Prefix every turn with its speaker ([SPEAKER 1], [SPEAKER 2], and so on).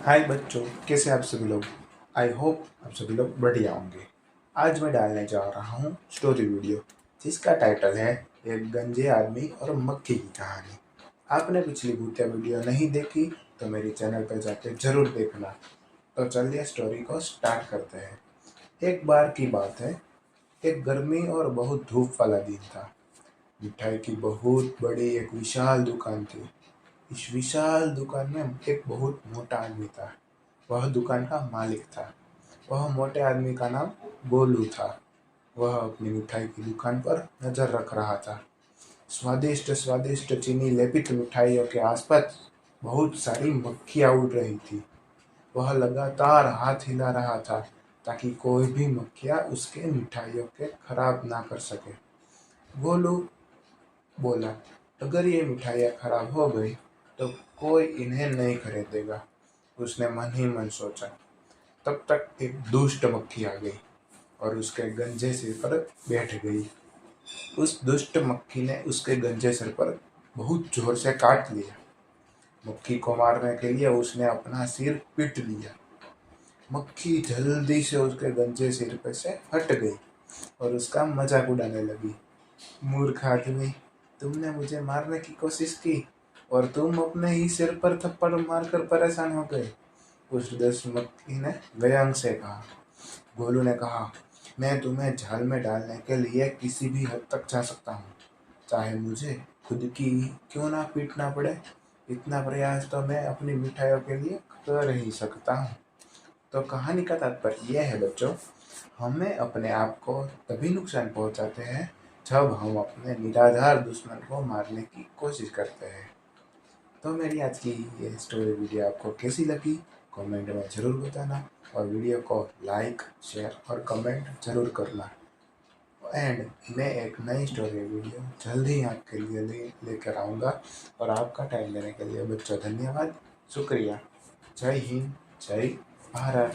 [SPEAKER 1] हाय बच्चों, कैसे आप सभी लोग। आई होप आप सभी लोग बढ़िया होंगे। आज मैं डालने जा रहा हूँ स्टोरी वीडियो जिसका टाइटल है एक गंजे आदमी और मक्खी की कहानी। आपने पिछली भूतिया वीडियो नहीं देखी तो मेरे चैनल पर जाके जरूर देखना। तो चलिए स्टोरी को स्टार्ट करते हैं। एक बार की बात है, एक गर्मी और बहुत धूप वाला दिन था। मिठाई की बहुत बड़ी एक विशाल दुकान थी। इस विशाल दुकान में एक बहुत मोटा आदमी था। वह दुकान का मालिक था। वह मोटे आदमी का नाम गोलू था। वह अपनी मिठाई की दुकान पर नजर रख रहा था। स्वादिष्ट स्वादिष्ट चीनी लेपित मिठाइयों के आसपास बहुत सारी मक्खियाँ उड़ रही थी। वह लगातार हाथ हिला रहा था ताकि कोई भी मक्खियाँ उसके मिठाइयों के खराब ना कर सके। गोलू बोला, अगर ये मिठाइयाँ खराब हो गई तो कोई इन्हें नहीं खरीदेगा। उसने मन ही मन सोचा। तब तक एक दुष्ट मक्खी आ गई और उसके गंजे सिर पर बैठ गई। उस दुष्ट मक्खी ने उसके गंजे सिर पर बहुत जोर से काट लिया। मक्खी को मारने के लिए उसने अपना सिर पीट लिया। मक्खी जल्दी से उसके गंजे सिर पर से हट गई और उसका मजाक उड़ाने लगी। मूर्ख आदमी, तुमने मुझे मारने की कोशिश की और तुम अपने ही सिर पर थप्पड़ मारकर परेशान हो गए। उस दुष्ट मक्खी ने व्यंग से कहा। गोलू ने कहा, मैं तुम्हें जाल में डालने के लिए किसी भी हद तक जा सकता हूँ, चाहे मुझे खुद की क्यों ना पीटना पड़े। इतना प्रयास तो मैं अपनी मिठाइयों के लिए कर ही सकता हूँ। तो कहानी का तात्पर्य यह है बच्चों, हमें अपने आप को तभी नुकसान पहुंचाते हैं जब हम अपने निराधार दुश्मन को मारने की कोशिश करते हैं। तो मेरी आज की ये स्टोरी वीडियो आपको कैसी लगी कमेंट में ज़रूर बताना और वीडियो को लाइक शेयर और कमेंट ज़रूर करना। एंड मैं एक नई स्टोरी वीडियो जल्द ही आपके लिए लेकर आऊँगा। और आपका टाइम देने के लिए बच्चों धन्यवाद, शुक्रिया। जय हिंद, जय भारत।